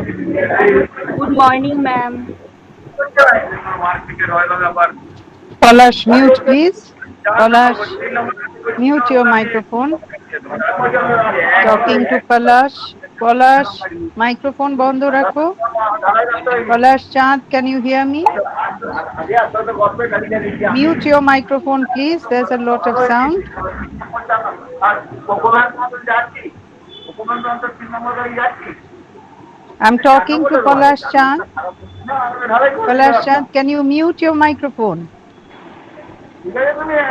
Good morning, ma'am. Palash, mute please. Palash, mute your microphone. Talking to Palash. Palash, microphone বন্ধ রাখো. Palash Chand, can you hear me? Mute your microphone please. There's a lot of sound. I'm talking to Palash Chand. Palash Chand, can you mute your microphone?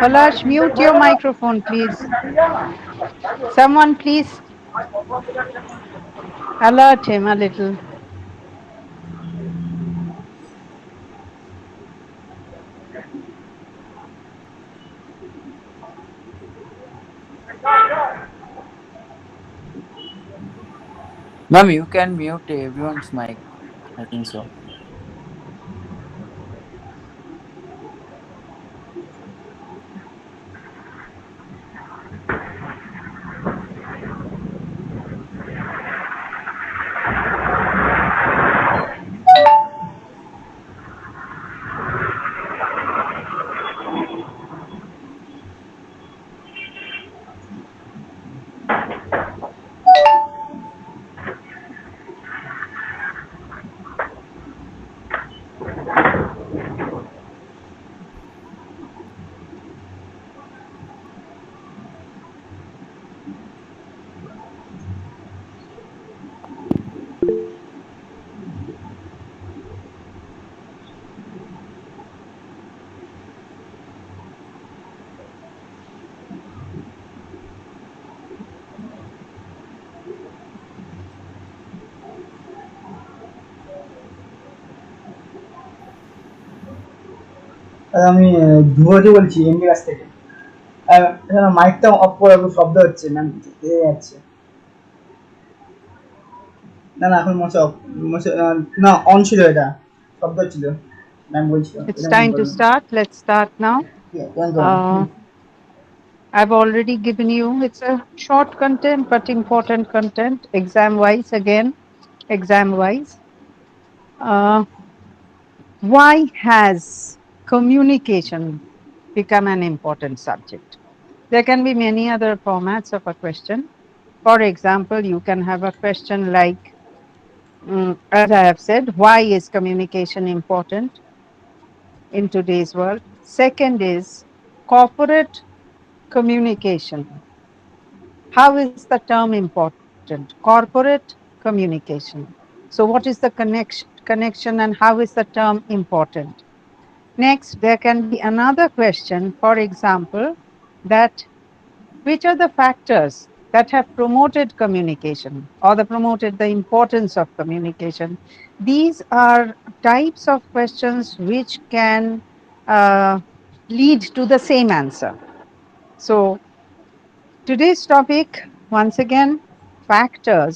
Palash, mute your microphone please. Someone please alert him a little. Ma'am, you can mute everyone's mic. I think so. আমি ধ্রুবজি বলছি MD কাছ থেকে। মাইকটা of করে শব্দ হচ্ছে ma'am, যাচ্ছে। না না এখন মশা না অন ছিল, এটা শব্দ ছিল ম্যাম বলছিল। It's time to start. Let's start now. I've already given you, it's a short content but important content, exam wise again, exam wise. Why has communication become an important subject? There can be many other formats of a question. For example, you can have a question like, as I have said, why is communication important in today's world? Second is corporate communication. How is the term important? Corporate communication. So what is the connection and how is the term important? Next, there can be another question, for example, that which are the factors that have promoted communication or promoted the importance of communication? These are types of questions which can lead to the same answer. So today's topic, once again, factors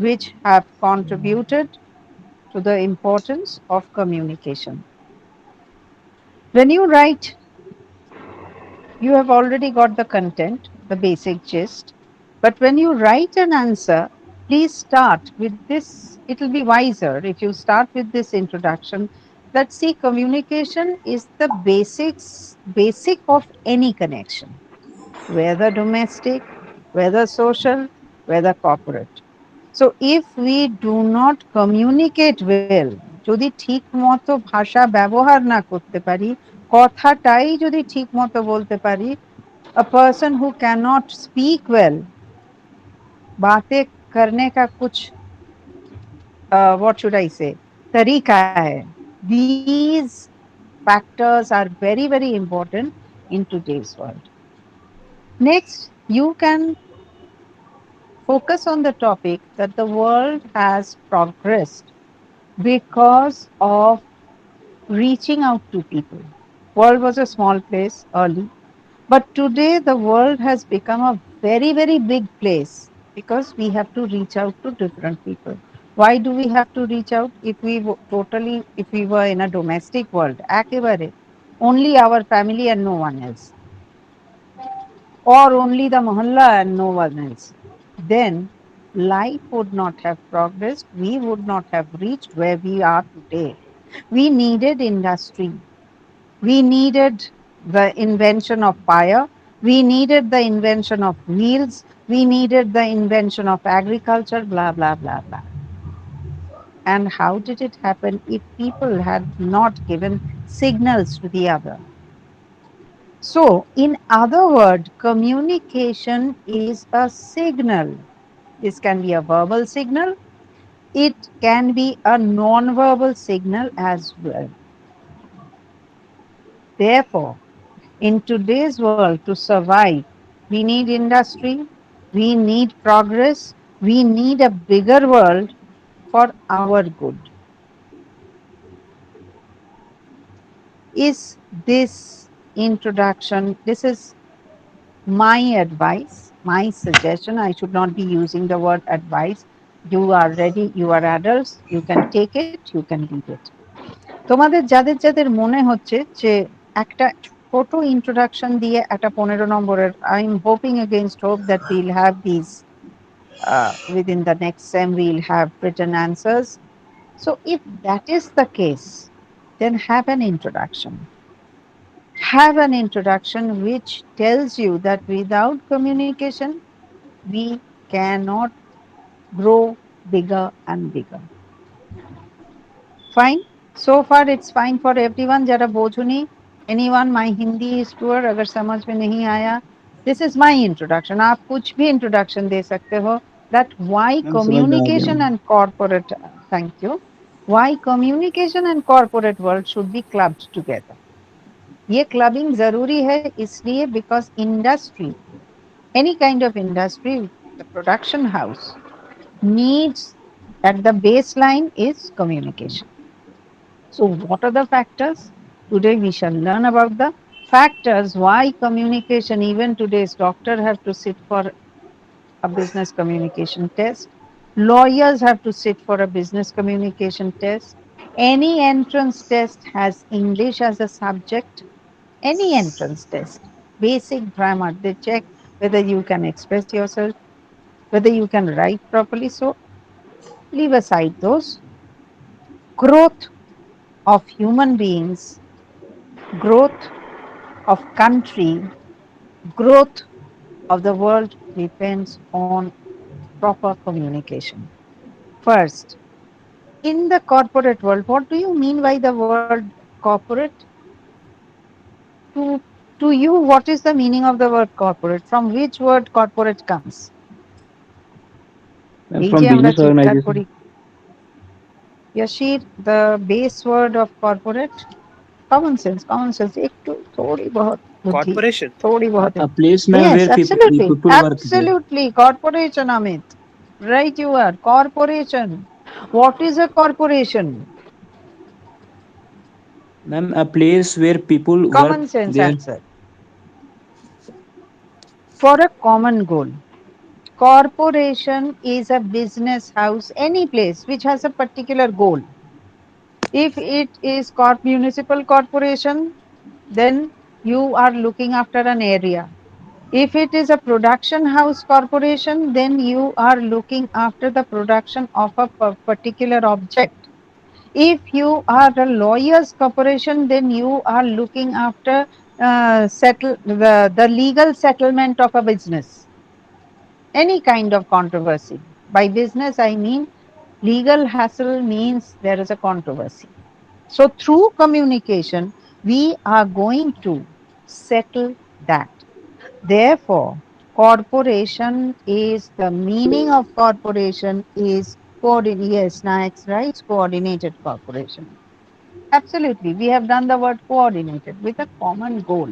which have contributed to the importance of communication. When you write, you have already got the content, the basic gist. But when you write an answer, please start with this. It will be wiser if you start with this introduction that see, communication is the basic of any connection, whether domestic, whether social, whether corporate. So if we do not communicate well, যদি ঠিক মতো ভাষা ব্যবহার না করতে পারি, কথাটাই যদি ঠিক মতো বলতে পারি, a person who cannot speak well, बातें करने का कुछ what should I say, तरीका है. These factors are very, very important in today's world. Next, you can focus on the topic that the world has progressed because of reaching out to people. World was a small place early, but today the world has become a very, very big place because we have to reach out to different people. Why do we have to reach out? If we were in a domestic world, ekebare, only our family and no one else, or only the mohalla and no one else, then life would not have progressed. We would not have reached where we are today. We needed industry. We needed the invention of fire. We needed the invention of wheels. We needed the invention of agriculture, blah, blah, blah, blah. And how did it happen if people had not given signals to the other? So, in other words, communication is a signal. This can be a verbal signal, it can be a non-verbal signal as well. Therefore, in today's world, to survive, we need industry, we need progress, we need a bigger world for our good. Is this introduction, this is my advice, my suggestion. I should not be using the word advice. You are ready, you are adults, you can take it, you can leave it. তোমাদের যাদের যাদের মনে হচ্ছে যে একটা ছোট introduction দিয়ে একটা 15 নম্বরের, I am hoping against hope that will have this within the next sem we'll have written answers. So if that is the case, then have an introduction which tells you that without communication, we cannot grow bigger and bigger. Fine? So far it's fine for everyone. Jara bojhuni. Anyone, my Hindi is poor. Agar samajh mein nahi aaya. This is my introduction. आप कुछ भी introduction दे सकते हो. That why ma'am समझ में आ गया communication ma'am. and corporate. Thank you. Why communication and corporate world should be clubbed together. ये clubbing जरूरी है इसलिए because industry, any kind of industry, the production house needs, at the baseline is communication. So what are the factors? Today we shall learn about the factors why communication, even today's doctor have to sit for a business communication test. Lawyers have to sit for a business communication test. Any entrance test has English as a subject. Any entrance test, basic grammar, they check whether you can express yourself, whether you can write properly. So leave aside those. Growth of human beings, growth of country, growth of the world depends on proper communication. First, in the corporate world, what do you mean by the word corporate? To, to you, what is the meaning of the word corporate? From which word corporate comes? Ma'am, এই from যে আমরা business চিৎকার organization. করি, Yashir, the base word of corporate, common sense, একটু थोड़ी बहुत बुद्धि, Corporation. थोड़ी बहुत. A place, ma'am, Yes, where absolutely, people work there. absolutely, corporation, Amit. Right, you are corporation. What is a corporation? Ma'am, a place where people work Common sense there. answer. For a common goal. Corporation is a business house, any place which has a particular goal. If it is municipal corporation, then you are looking after an area. If it is a production house corporation, then you are looking after the production of a particular object. If you are a lawyer's corporation, then you are looking after the legal settlement of a business, any kind of controversy. By business, I mean legal hassle means there is a controversy. So, through communication, we are going to settle that. Therefore, corporation is, the meaning of corporation is coordinated. Yes, Naik's right, coordinated corporation. Absolutely, we have done the word coordinated with a common goal.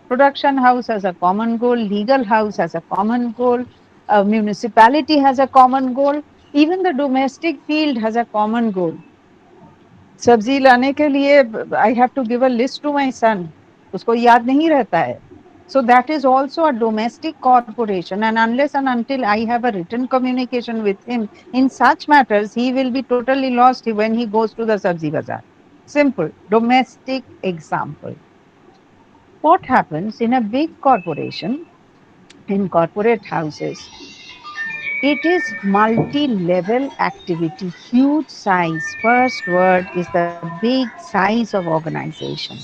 Production house has a common goal, legal house has a common goal, a municipality has a common goal, even the domestic field has a common goal. सब्जी लाने के लिए I have to give a list to my son, उसको याद नहीं रहता है. So that is also a domestic corporation, and unless and until I have a written communication with him in such matters, he will be totally lost when he goes to the sabzi bazaar. Simple domestic example. What happens in a big corporation, in corporate houses? It is multi-level activity, huge size. First word is the big size of organization.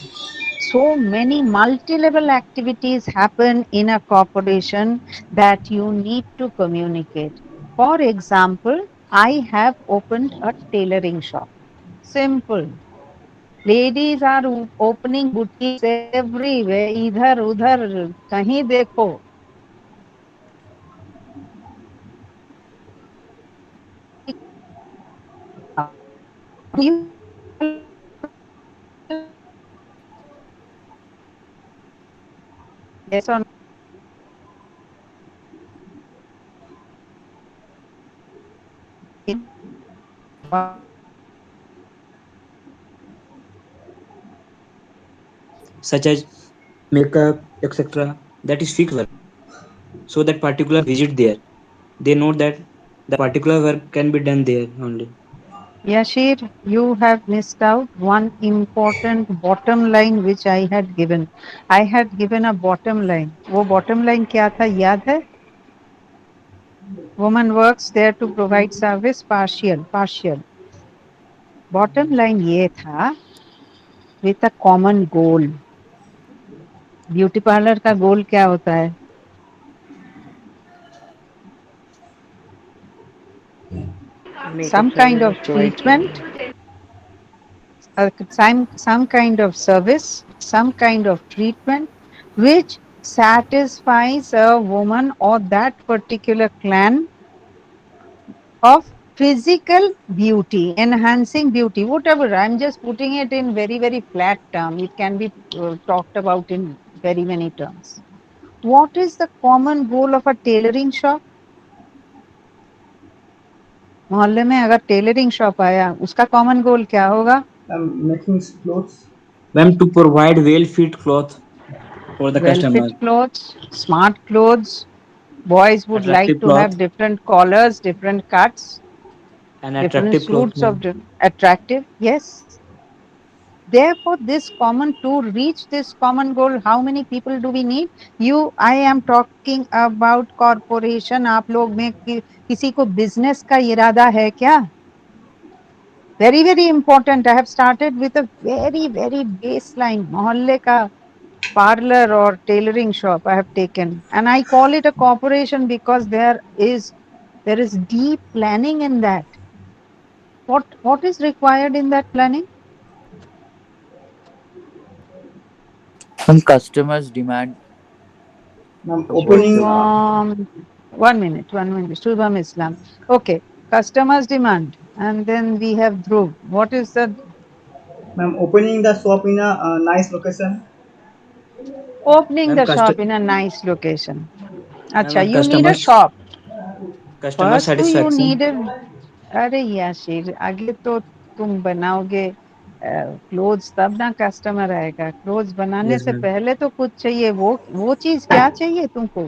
So many multi-level activities happen in a corporation that you need to communicate. For example, I have opened a tailoring shop. Simple. Ladies are opening boutiques everywhere, idhar udhar, kahin dekho. You yes or such as makeup, etc. That is fixed work. So that particular visit there, they know that the particular work can be done there only. Yashir, you have missed out one important bottom line which I had given. I had given a bottom line. वो bottom line क्या था याद है? Woman works there to provide service partial. Bottom line ये था with a common goal. Beauty parlour का गोल क्या होता है? Makeup Some kind services of provide करना। treatment, some kind of service, some kind of treatment which satisfies a woman or that particular clan of physical beauty, enhancing beauty, whatever. I'm just putting it in very, very flat term. It can be talked about in very many terms. What is the common goal of a tailoring shop? मोहल्ले में अगर tailoring shop आया उसका common goal क्या होगा? Making clothes. Ma'am, to provide well fit cloth for the Well customer, fit clothes, smart clothes. Boys would like attractive to have cloth different collars, different cuts, and different attractive cloth, suits of ma'am. attractive. Yes. Therefore, this common to reach this common goal, how many people do we need? You, I am talking about corporation. आप लोग में किसी को business का इरादा है क्या? Very very important. I have started with a very very baseline. मोहल्ले का parlor or tailoring shop I have taken, and I call it a corporation because there is deep planning in that. What is required in that planning? Some customers demand support Opening to Shubham, 1 minute. Shubham Islam. Okay, customers demand, and then we have Dhruv. What is the opening the shop in a nice location. opening Ma'am, the shop in a nice location? Acha, ma'am, you need a customers shop. customer First, do you need satisfaction. a अरे याशीर आगे तो तुम बनाओगे clothes तब ना customer आएगा clothes बनाने Yes, से ma'am. पहले तो कुछ चाहिए वो चीज क्या चाहिए तुमको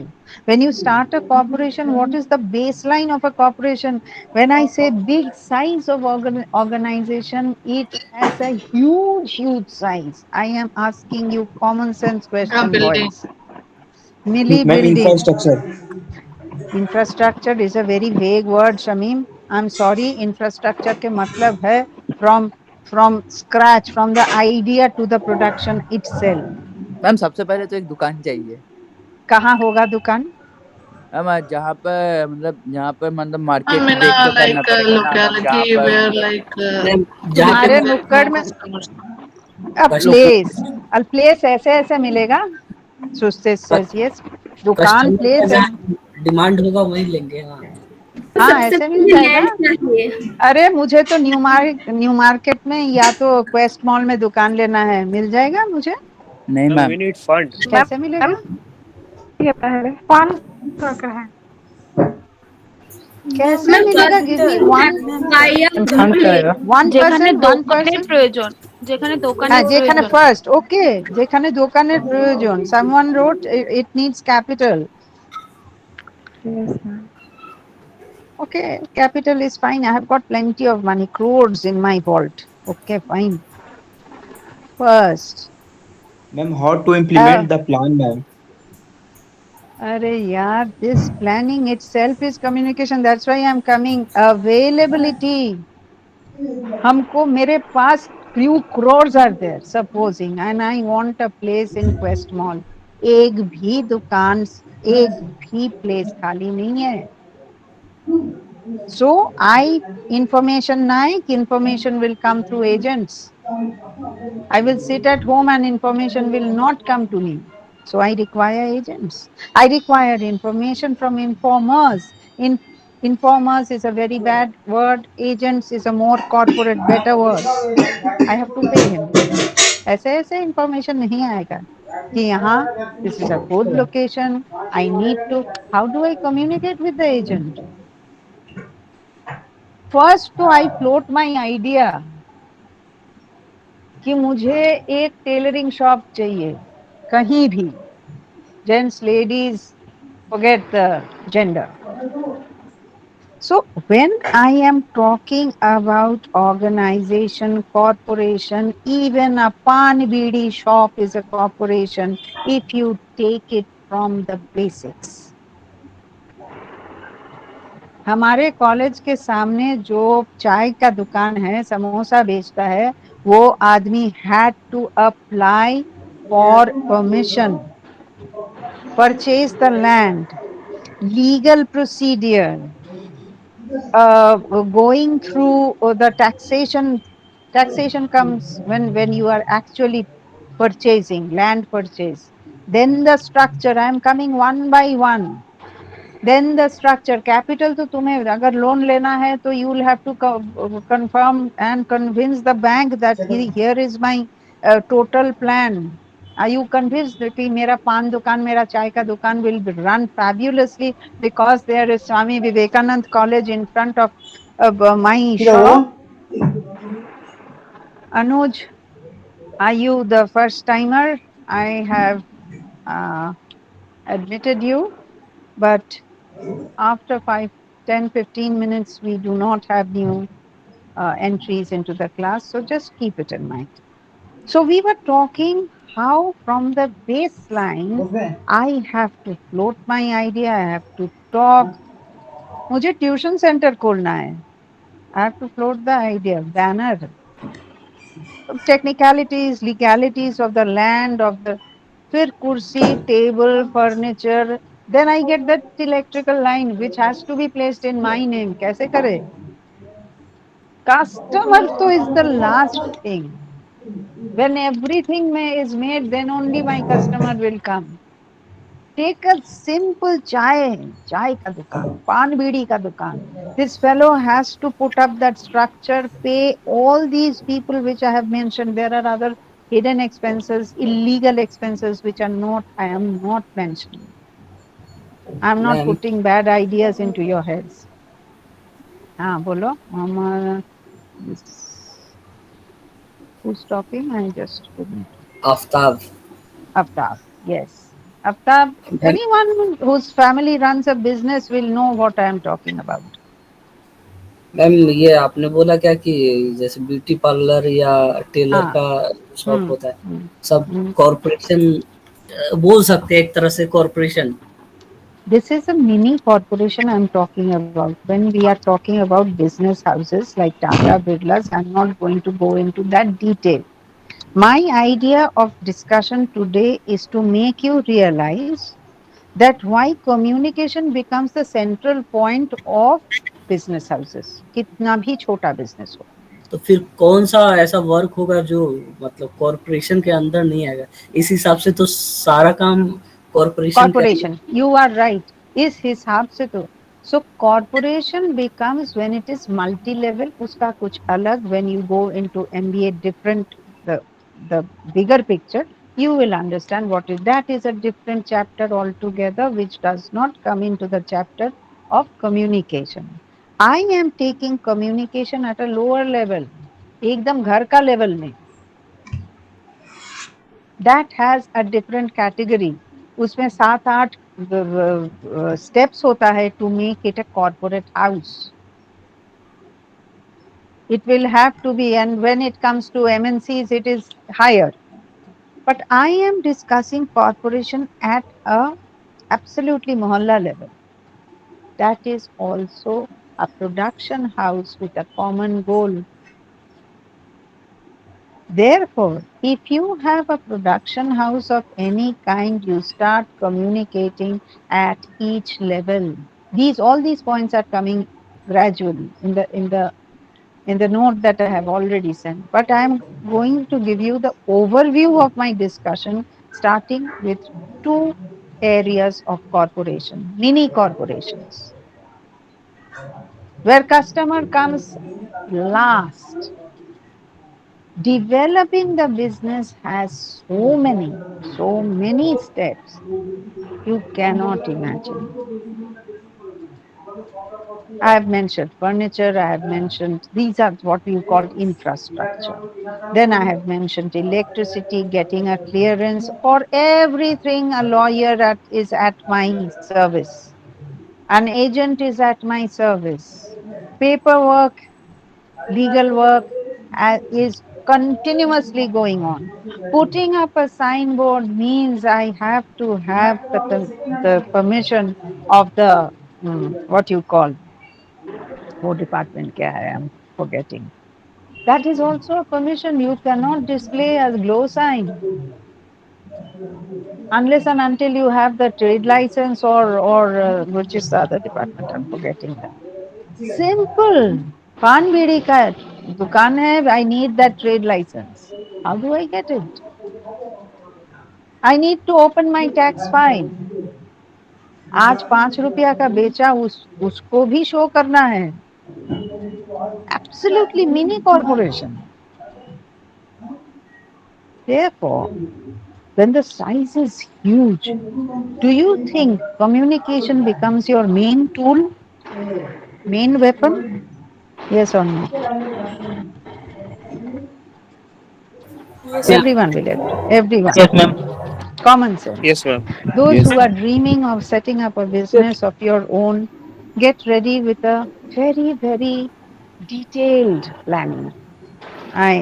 when you start a corporation what is the baseline of a corporation when I say big size of organization it has a huge size I am asking you common sense A question building. boys milli Ma'am, building. infrastructure. Infrastructure is a very vague word, Shamim. I'm sorry, infrastructure के मतलब है from scratch, from the idea to the production itself. Ma'am सबसे पहले तो एक दुकान चाहिए। कहाँ होगा दुकान? मैम जहाँ पर मतलब जहाँ पर मतलब मार्केट I'm in देख के a करना like a पड़ेगा ना मैम, जहाँ locality पर where मतलब like मैम जहाँ पे there तुम्हारे there are नुक्कड़ no में customers. a customer place, a place ऐसे ऐसे मिलेगा. सुस्ते says yes. दुकान कस्टमर का place ऐसे जहाँ डिमांड होगा वही लेंगे। हाँ, तो हाँ सबसे ऐसे मिल पहले जाएगा. लैंड चाहिए। अरे मुझे तो न्यू मार्केट में या तो क्वेस्ट मॉल में दुकान लेना है मिल जाएगा मुझे नहीं Ma'am, we ma'am. need fund. कैसे मिलेगा ये पहले फंड का है कैसे मैं मिलेगा give me one by fund চাহিদা वन যেখানে पर्सन वन দোকানের पर्सन প্রয়োজন যেখানে দোকানের হ্যাঁ যেখানে প্রয়োজন ফার্স্ট ওকে যেখানে দোকানের প্রয়োজন someone wrote it needs capital okay capital is fine I have got plenty of money crores in my vault okay fine first ma'am, how to uh, implement the plan, ma'am? अरे यार, this planning itself is communication. That's why I'm coming. Availability. हमको मेरे पास few crores are there, supposing, and I want a place in Quest Mall. एक भी दुकान, एक भी place खाली नहीं है. So information Nike, information will come through agents. I will sit at home and information will not come to me. So I require agents. I require information from informers. Informers is a very bad word. Agents is a more corporate, better word. I have to pay him. ऐसे ऐसे information नहीं आएगा कि यहाँ this is a good location. I need to. How do I communicate with the agent? First, तो I float my idea कि मुझे एक टेलरिंग शॉप चाहिए कहीं भी. Gents, ladies, forget the gender. So when I am talking about organization, corporation, even a pan bidi shop is a corporation if you take it from the basics. हमारे college के सामने जो चाय का दुकान है, समोसा बेचता है, वो आदमी had to apply for permission, purchase the land, legal procedure, going through the taxation. Taxation comes when you are actually purchasing land purchase. Then the structure. I am coming one by one. Then the structure. Capital तो तुम्हें अगर loan लेना है तो you will have to confirm and convince the bank that here is my total plan. Are you convinced that मेरा पान दुकान, मेरा चाय का दुकान will run fabulously because there is Swami Vivekanand College in front of my ঠিক আছে shop? বলুন। Anuj, are you the first timer? I have uh, admitted you, but after 5, 10, 15 minutes, we do not have new entries into the class. So just keep it in mind. So we were talking how from the baseline, বসবে? I have to float my idea, I have to talk. मुझे tuition center खोलना है. I have to float the idea, banner. Technicalities, legalities of the land, of the फिर kursi, table, furniture. Then I get that electrical line which has to be placed in my name. कैसे करे? Customer तो is the last thing. When everything is made, then only my customer will come. Take a simple chai ka dukan, pan bidi ka dukan. This fellow has to put up that structure, pay all these people which I have mentioned. There are other hidden expenses, illegal expenses which are not, I am not mentioning. I am not ma'am putting bad ideas into your heads. हाँ बोलो. Who's talking? I just couldn't. Aftab Aftab, yes. Aftab, ma'am anyone whose family runs a business will know what I am talking about. Ma'am ये आपने बोला क्या कि जैसे beauty parlour या Taylor हाँ. का शॉप Hmm. होता है, Hmm. सब Hmm. कॉरपोरेशन बोल सकते हैं एक तरह से corporation. This is a mini corporation I'm talking about. When we are talking about business houses like Tata Birlas, I'm not going to go into that detail. My idea of discussion today is to make you realize that why communication becomes the central point of business houses. कितना भी छोटा business हो. तो फिर कौन सा ऐसा work होगा जो मतलब कॉरपोरेशन के अंदर नहीं आएगा? इस हिसाब से तो सारा काम कॉरपोरेशन के अंदर. Corporation, you are right. इस हिसाब से तो. So corporation becomes when it is multi-level. उसका कुछ अलग. When you go into MBA, different the bigger picture, you will understand what is that. Is a different chapter altogether, which does not come into the chapter of communication. I am taking communication at a lower level. एकदम घर का level में. That has a different category. उसमें 7-8 steps होता है to make it a corporate house. It will have to be, and when it comes to MNCs, it is higher. But I am discussing corporation at a absolutely mohalla level. That is also a production house with a common goal. Therefore, if you have a production house of any kind, you start communicating at each level. All these points are coming gradually in the note that I have already sent. But I am going to give you the overview of my discussion, starting with two areas of corporation, mini corporations, where customer comes last. Developing the business has so many steps you cannot imagine. I have mentioned furniture, I have mentioned these are what we call infrastructure. Then I have mentioned electricity, getting a clearance for everything. A lawyer is at my service, an agent is at my service. Paperwork, legal work is continuously going on. Putting up a signboard means I have to have the permission of the what you call वो department क्या है? I'm forgetting. That is also a permission. You cannot display as glow sign unless and until you have the trade license or which is the other department. I'm forgetting that. Simple. पान बीड़ी का दुकान है. I need that trade license. How do I get it? I need to open my tax file. आज 5 रुपया का बेचा उसको भी शो करना है. Absolutely mini corporation. Therefore, when the size is huge, do you think communication becomes your main tool, main weapon? Yes or no? Yes, Yeah. Everyone will agree. Everyone. Yes, ma'am. Common sense. Yes, ma'am. Those Yes. who are dreaming of setting up a business of your own, get ready with a very detailed planning. I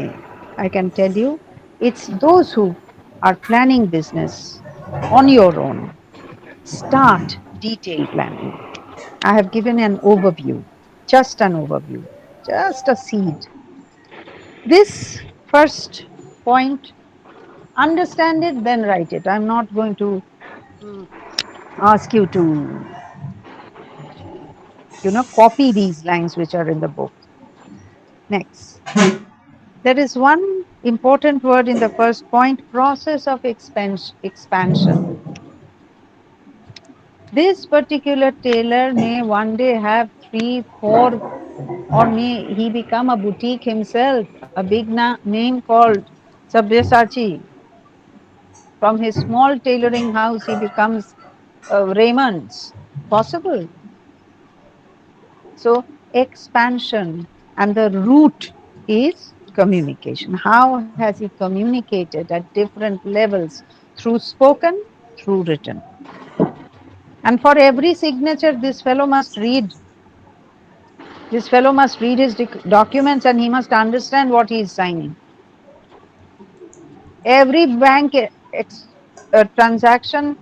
I can tell you, it's those who are planning business on your own. Start detailed planning. I have given an overview, just an overview, just a seed. This first point, understand it, then write it. I'm not going to ask you to, copy these lines which are in the book. Next. There is one important word in the first point, process of expansion. This particular tailor may one day have 3, 4, or may he become a boutique himself, a big name called Sabyasachi. From his small tailoring house, he becomes Raymond's. Possible. So, expansion, and the root is communication. How has he communicated at different levels through spoken, through written? And for every signature, this fellow must read. This fellow must read his documents and he must understand what he is signing. Every bank transaction,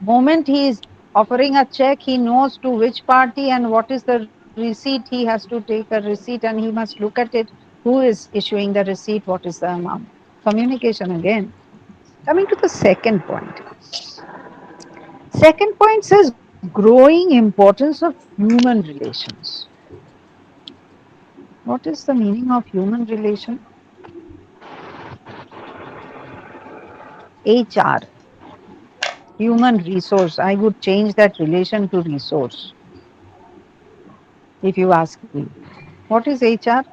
moment he is offering a check, he knows to which party and what is the receipt. He has to take a receipt and he must look at it. Who is issuing the receipt? What is the amount? Communication again. Coming to the second point. Second point says growing importance of human relations. What is the meaning of human relation? HR, human resource. I would change that relation to resource. If you ask me, what is HR?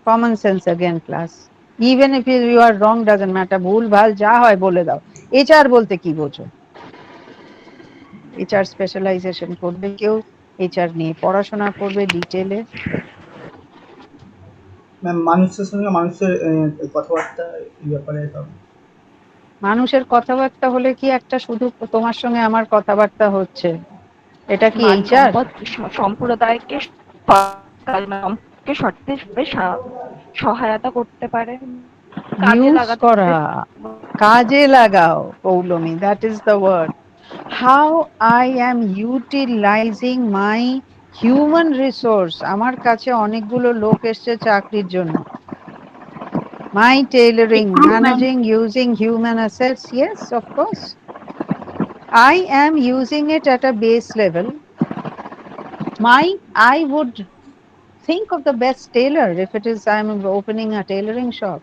Common sense again, class. Even if you are wrong, doesn't matter. ভুল ভাল যা হয় বলে দাও. HR বলতে কি বোঝো? HR specialisation করবে কেউ, HR নিয়ে পড়াশোনা করবে ডিটেলে. ম্যাম মানুষের সঙ্গে মানুষের কথাবার্তা এই ব্যাপারে মানুষের কথাবার্তা হলে কি একটা শুধু তোমার সঙ্গে আমার কথাবার্তা হচ্ছে, এটা কি HR? সম্প্রদায়কে সহায়তা করতে পারে, কাজে ইউজ লাগাতে করা, কাজে লাগাও Poulami, that is the word. How I am utilizing my human resource. আমার কাছে অনেকগুলো লোক এসছে চাকরির জন্য। My tailoring, True, ma'am. managing using human assets. Yes, of course. I am using it at a base level. I would think of the best tailor if it is I'm opening a tailoring shop.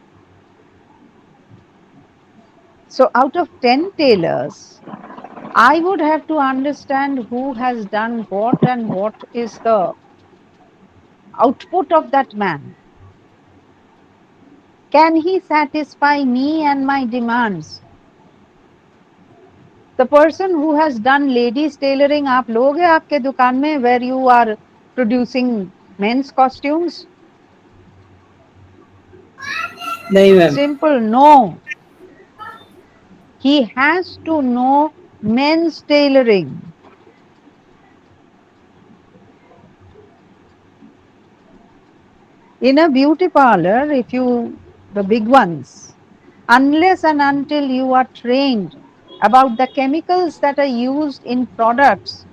So out of 10 tailors, I would have to understand who has done what and what is the output of that man. Can he satisfy me and my demands? The person who has done ladies tailoring, आप लोगे आपके दुकान में where you are producing men's costumes? नहीं ma'am. Simple, no. He has to know men's tailoring. In a beauty parlor, the big ones, unless and until you are trained about the chemicals that are used in products,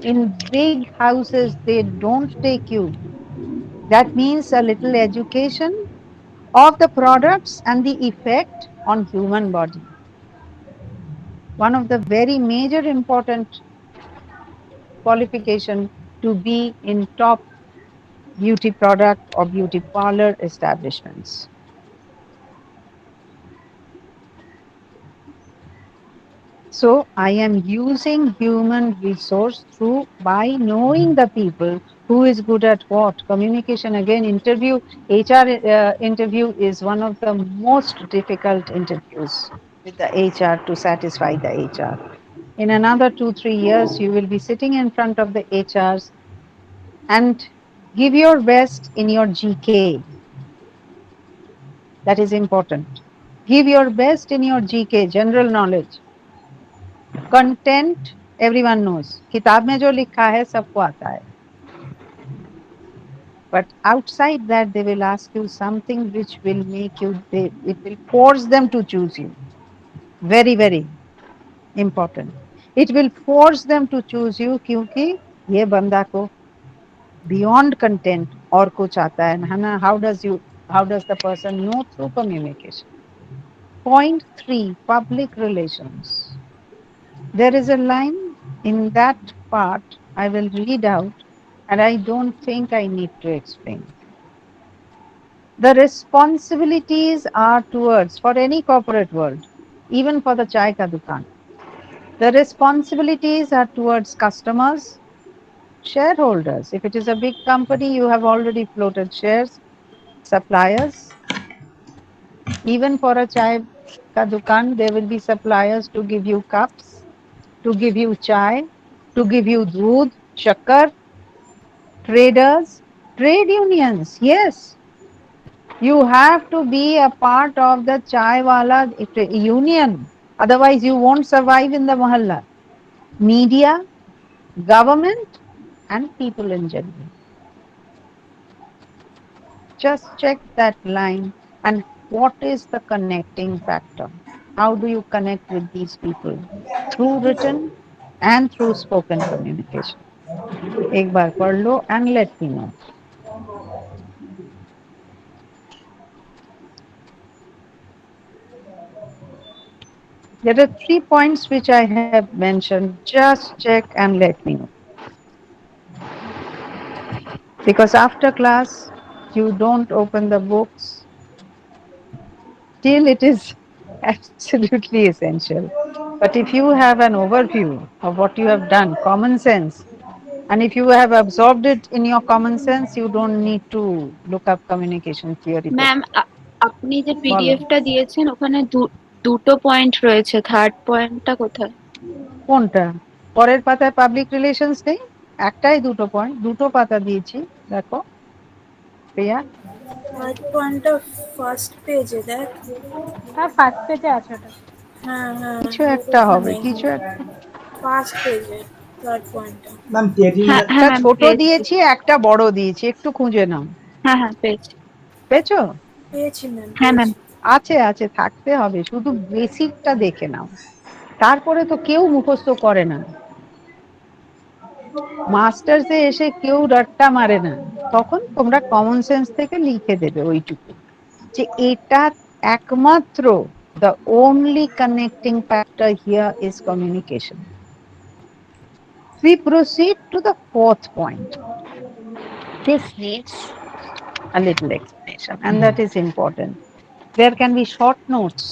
in big houses, they don't take you. That means a little education of the products and the effect on human body. One of the very major important qualification to be in top beauty product or beauty parlor establishments. So I am using human resource by knowing the people who is good at what. Communication, again, interview, HR interview is one of the most difficult interviews with the HR to satisfy the HR. In another 2-3 years, you will be sitting in front of the HRs and give your best in your GK. That is important. Give your best in your GK, general knowledge. Content, everyone knows. किताब में जो लिखा है सबको आता है. But outside that, they will ask you something which will make you, it will force them to choose you. Very, very important. It will force them to choose you क्योंकि ये बंदा को beyond content और कुछ आता है ना. How does the person know? Through communication. Point 3, public relations. There is a line in that part I will read out, and I don't think I need to explain. The responsibilities are towards, for any corporate world, even for the chai ka dukan, the responsibilities are towards customers, shareholders. If it is a big company, you have already floated shares, suppliers. Even for a chai ka dukan, there will be suppliers to give you cups, to give you chai, to give you doodh, shakkar, traders, trade unions. Yes, you have to be a part of the chai wala union. Otherwise, you won't survive in the mahalla. Media, government, and people in general. Just check that line and what is the connecting factor? How do you connect with these people? Through written and through spoken communication. एक बार पढ़ लो and let me know. There are 3 points which I have mentioned. Just check and let me know. Because after class, you don't open the books till it is absolutely essential. But if you have an overview of what you have done, common sense, and if you have absorbed it in your common sense, you don't need to look up communication theory book. Ma'am আপনি যে বলো। পিডিএফটা দিয়েছেন ওখানে দুটো point রয়েছে, third পয়েন্টটা কোথায়? কোনটা? পরের পাতায় পাবলিক রিলেশনস নেই, একটাই দুটো পয়েন্ট, দুটো পাতা দিয়েছি, দেখো প্রিয়া। থার্ড পয়েন্টটা ফার্স্ট পেজে দেখ। হ্যাঁ ফার্স্ট পেজে আছে ওটা। হ্যাঁ হ্যাঁ কিছু একটা হবে, ওখানে কিছু একটা। ফার্স্ট পেজে থার্ড পয়েন্টটা। ম্যাম টেডিং হ্যাঁ হ্যাঁ একটা ম্যাম ছোট পেয়েছি। দিয়েছি, একটা বড় দিয়েছি, একটু খুঁজে নাও। হ্যাঁ হ্যাঁ পেয়েছি। পেয়েছো? পেয়েছি ম্যাম। হ্যাঁ ম্যাম। আছে আছে, থাকতে হবে, শুধু বেসিকটা দেখে নাও, তারপরে তো কেউ মুখস্থ করে না, মাস্টার্সে এসে কেউ রাট্টা মারে না, তখন তোমরা কমন সেন্স থেকে লিখে দেবে ওইটুকু যে এটা একমাত্র, the only connecting factor here is communication. We proceed to the fourth point. This needs a little explanation, and that is important. There can be short notes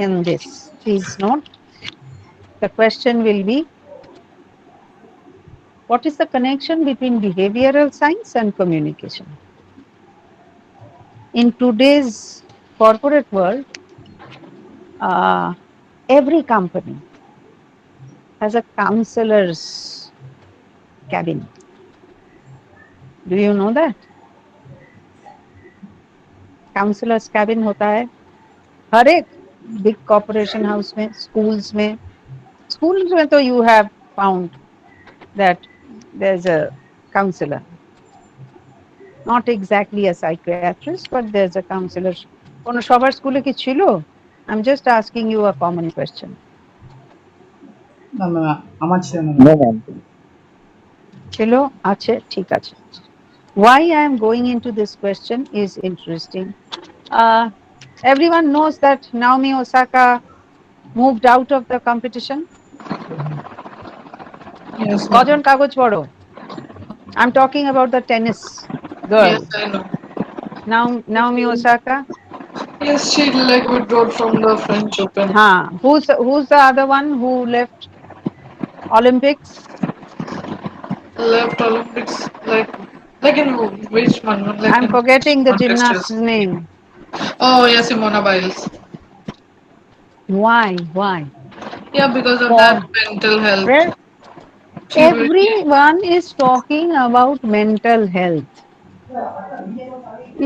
in this. Please note, the question will be, what is the connection between behavioral science and communication? In today's corporate world, uh, every company has a counselor's cabin. Do you know that? Counselor's cabin होता है हर एक big corporation house में, schools में तो you have found that there's a counselor. Not exactly a psychiatrist, but there's a counselor. কোনো সবার স্কুলে কি ছিল? I'm just asking you a common question. না না না, আমার ছিল না No, ম্যাম। ma'am. ছিল, আছে, ঠিক আছে. Why I am going into this question is interesting. Everyone knows that Naomi Osaka moved out of the competition. Yes, ma'am. কজন কাগজ পড়ো? I'm talking about the tennis girl. Yes, I know. Naomi Osaka. Yes, she like withdrew from the French Open. Who's the other one who left Olympics? Left Olympics like in which one? Like I'm in which forgetting the contest gymnast's is? name. Oh, yes, Simona Biles. Why? Why? Yeah, because of that For mental health. where everyone is talking about mental health.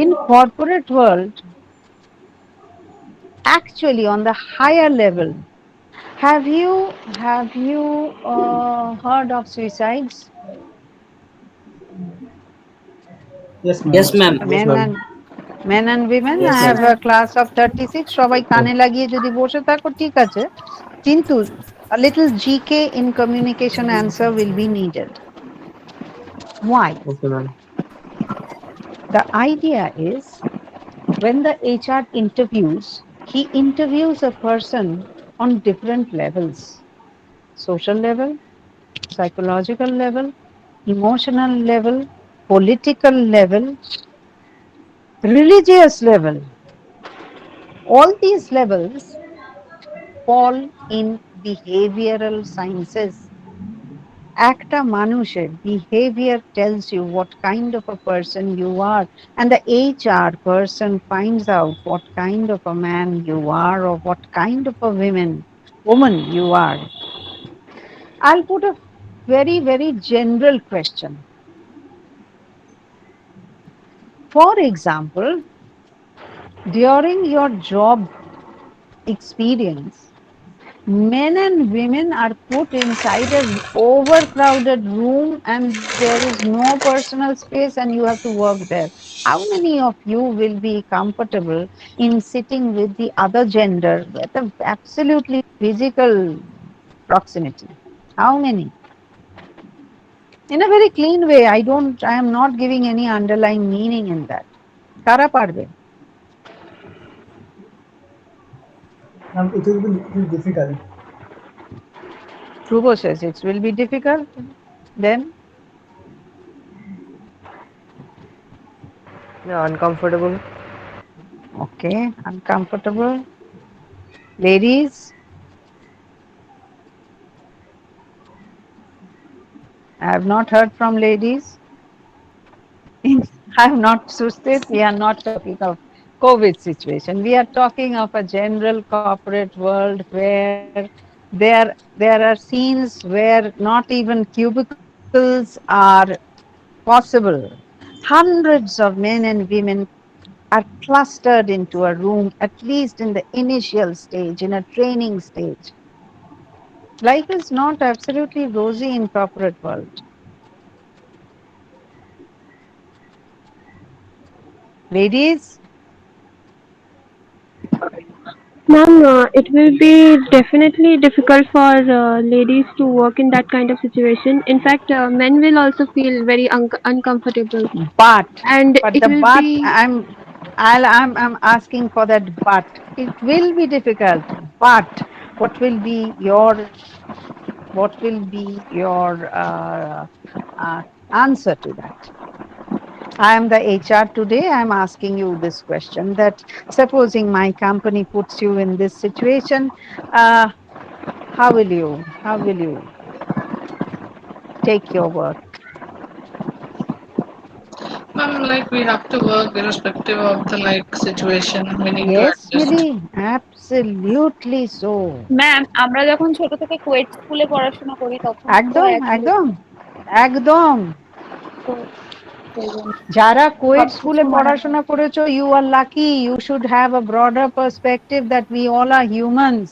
In corporate world, actually on the higher level, have you heard of suicides? Yes ma'am. Yes, ma'am. Men and men and women. I Yes, Yes, ma'am. have a ma'am. class of 36. সবাই কানে লাগিয়ে যদি বসে থাকো ঠিক আছে, কিন্তু a little GK in communication answer will be needed. Why? Okay, ma'am. The idea is, when the HR interviews, he interviews a person on different levels: social level, psychological level, emotional level, political level, religious level. All these levels fall in behavioral sciences. একটা মানুষের behavior tells you what kind of a person you are, and the HR person finds out what kind of a man you are or what kind of a woman you are. I'll put a very, very general question. For example, during your job experience, men and women are put inside an overcrowded room and there is no personal space and you have to work there. How many of you will be comfortable in sitting with the other gender with a absolutely physical proximity? How many? In a very clean way. I am not giving any underlying meaning in that. কারা পারবে? Ma'am it will be difficult. Dhruvo says it will be difficult. Then Yeah, uncomfortable. okay, uncomfortable. Ladies, I have not heard from ladies. I have not sustain. We are not talking of COVID situation. We are talking of a general corporate world where there are scenes where not even cubicles are possible. Hundreds of men and women are clustered into a room, at least in the initial stage, in a training stage. Life is not absolutely rosy in corporate world. Ladies, Ma'am, it will be definitely difficult for ladies to work in that kind of situation. In fact, men will also feel very uncomfortable, But, and but it the will but be. I'm asking for that but. It will be difficult, but what will be your what will be your answer to that? I am the HR today. I'm asking you this question that supposing my company puts you in this situation, uh, how will you take your work? Ma'am, like we have to work irrespective of the like situation. We need to Yes, adjust. Willie, absolutely so. Ma'am আমরা যখন ছোট থেকে coed স্কুলে পড়াশোনা করি তখন তো একদম একই একদম রকম একদম তো সেই জন্য যারা কোয়েট সবকিছু স্কুলে মানে পড়াশোনা করেছো, you are lucky. You should have a broader perspective that we all are humans.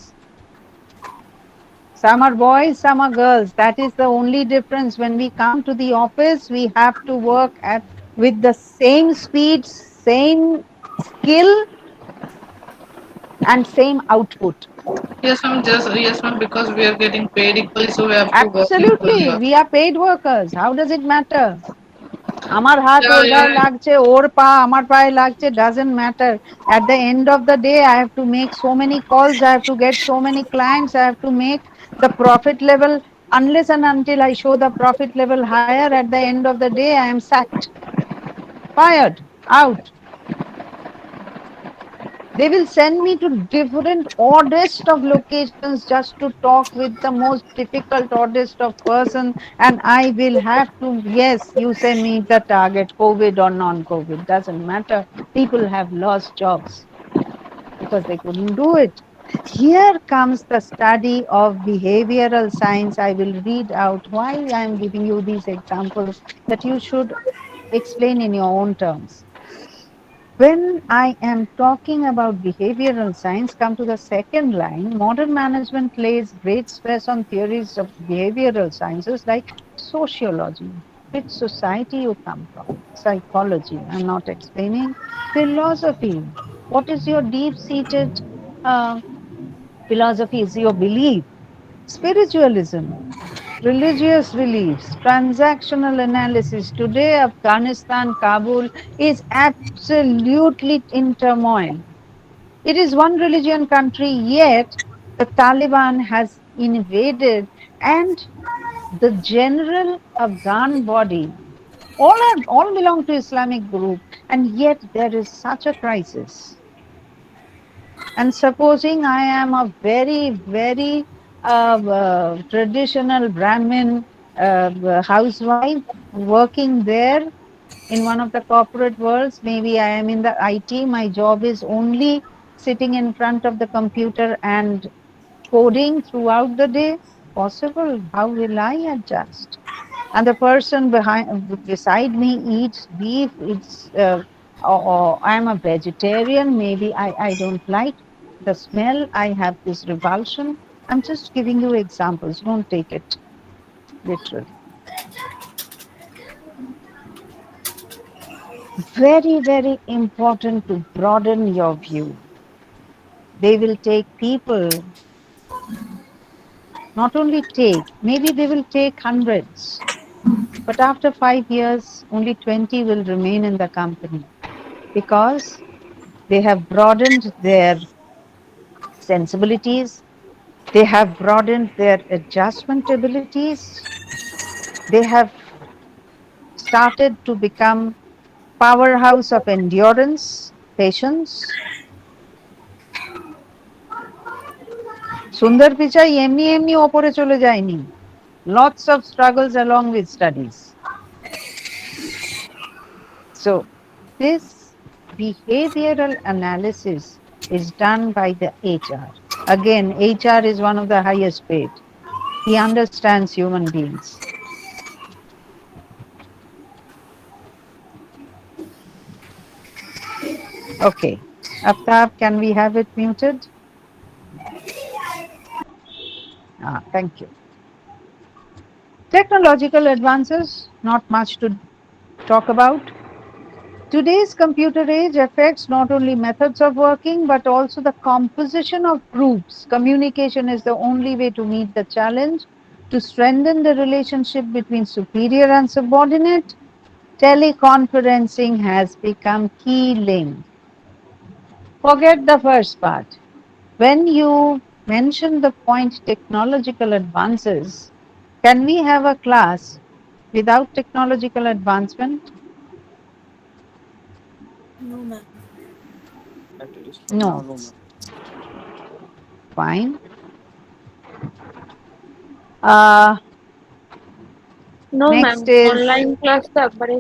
Some are boys, some are girls. That is the only difference. When we come to the office, we have to work at with the same speed, same skill, and same output. Yes, ma'am. Just yes, ma'am. Because we are getting paid equally, so we have to work equally. Absolutely, we are paid workers. How does it matter? আমার হাত Yeah, ওর গায়ে yeah. লাগছে, ওর পা আমার পায়ে লাগছে, doesn't matter. At the end of the day, I have to make so many calls, I have to get so many clients, I have to make the profit level. Unless and until I show the profit level higher, at the end of the day, I am sacked, fired, out. They will send me to different oddest of locations just to talk with the most difficult, oddest of person, and I will have to, yes, you say meet the target, COVID or non-COVID, doesn't matter. People have lost jobs because they couldn't do it. Here comes the study of behavioral science. I will read out why I am giving you these examples that you should explain in your own terms. When I am talking about behavioral science, come to the second line. Modern management lays great stress on theories of behavioral sciences like sociology, which society you come from, psychology, I'm not explaining, philosophy. What is your deep-seated uh, philosophy? Is your belief, spiritualism, religious beliefs, transactional analysis. Today, Afghanistan, Kabul is absolutely in turmoil. It is one religion country, yet the Taliban has invaded, and the general Afghan body, all belong to Islamic group, and yet there is such a crisis. And supposing I am a very traditional Brahmin housewife working there in one of the corporate worlds, maybe I am in the IT, my job is only sitting in front of the computer and coding throughout the day. Possible? How will I adjust? And the person beside me eats beef, or I'm a vegetarian, maybe I don't like the smell, I have this revulsion. I'm just giving you examples, don't take it literally. Very important to broaden your view. They will take people, not only take, maybe they will take hundreds, but after 5 years only 20 will remain in the company because they have broadened their sensibilities, they have broadened their adjustment abilities, they have started to become powerhouse of endurance, patience. সুন্দর পিচাই এমনি এমনি ওপরে চলে যায়নি. Lots of struggles along with studies. So this behavioral analysis is done by the HR. Again, HR is one of the highest paid. He understands human beings. Okay. Aftab, can we have it muted? Thank you. Technological advances, not much to talk about. Today's computer age affects not only methods of working but also the composition of groups. Communication is the only way to meet the challenge. To strengthen the relationship between superior and subordinate, teleconferencing has become key link. Forget the first part. When you mention the point technological advances, can we have a class without technological advancement? No, ma'am. No. Fine. Uh, no ma'am, next is online class তো একবারে